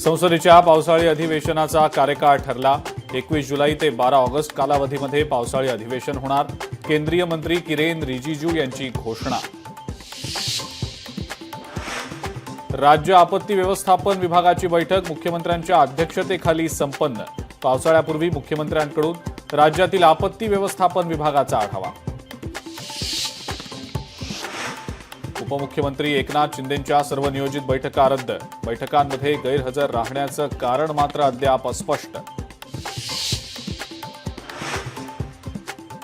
संसदेच्या पावसाळी अधिवेशनाचा कार्यकाळ ठरला। 21 जुलै ते 12 ऑगस्ट कालावधीमध्ये पावसाळी अधिवेशन होणार। केंद्रीय मंत्री किरेन रिजिजू यांची घोषणा। राज्य आपत्ती व्यवस्थापन विभागाची बैठक मुख्यमंत्र्यांच्या अध्यक्षतेखाली संपन्न। पावसाळ्यापूर्वी मुख्यमंत्र्यांकडून राज्यातील आपत्ती व्यवस्थापन विभागाचा आढावा। उपमुख्यमंत्री एकनाथ शिंदेंच्या सर्व नियोजित बैठका रद्द। बैठकांमध्ये गैरहजर राहण्याचं कारण मात्र अद्याप अस्पष्ट।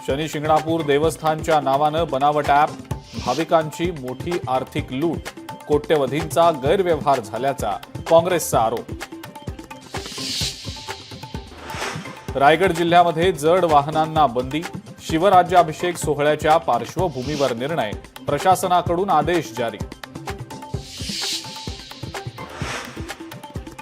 शनी शिंगणापूर देवस्थानच्या नावानं बनावट ॲप, भाविकांची मोठी आर्थिक लूट, कोट्यवधींचा गैरव्यवहार झाल्याचा काँग्रेसचा आरोप। रायगड जिल्ह्यामध्ये जड वाहनांना बंदी। शिवराज्याभिषेक सोहळ्याच्या पार्श्वभूमीवर निर्णय, प्रशासनाकडून आदेश जारी।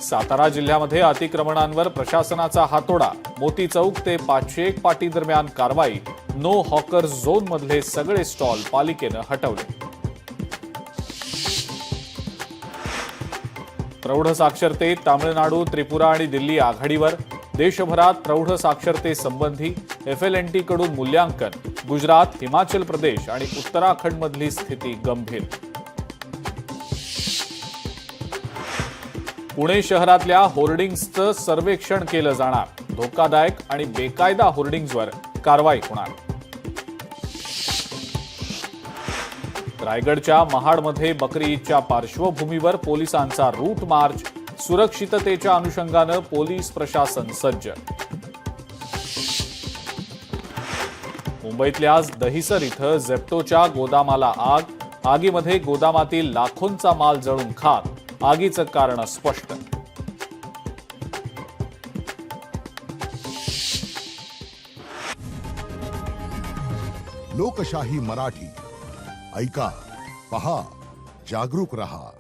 सातारा जिल्ह्यामध्ये अतिक्रमणांवर प्रशासनाचा हातोडा। मोती चौक ते 501 पाटी दरम्यान कारवाई। नो हॉकर झोन मधले सगळे स्टॉल पालिकेनं हटवले। प्रौढ साक्षरतेत तामिळनाडू, त्रिपुरा आणि दिल्ली आघाडीवर। देशभरात प्रौढ साक्षरतेसंबंधी FLNT कडून मूल्यांकन। गुजरात, हिमाचल प्रदेश आणि उत्तराखंडमधली स्थिती गंभीर। पुणे शहरातल्या होर्डिंग्जचं सर्वेक्षण केलं जाणार। धोकादायक आणि बेकायदा होर्डिंग्जवर कारवाई होणार। रायगडच्या महाडमध्ये बकरी ईदच्या पार्श्वभूमीवर पोलिसांचा रूट मार्च। सुरक्षिततेच्या अनुषंगानं पोलीस प्रशासन सज्ज। मुंबईतल्या दहिसर इथं झेप्टोच्या गोदामाला आग। आगीमध्ये गोदामातील लाखोंचा माल जळून खाक। आगीचं कारण स्पष्ट। लोकशाही मराठी ऐका, पहा, जागरूक रहा।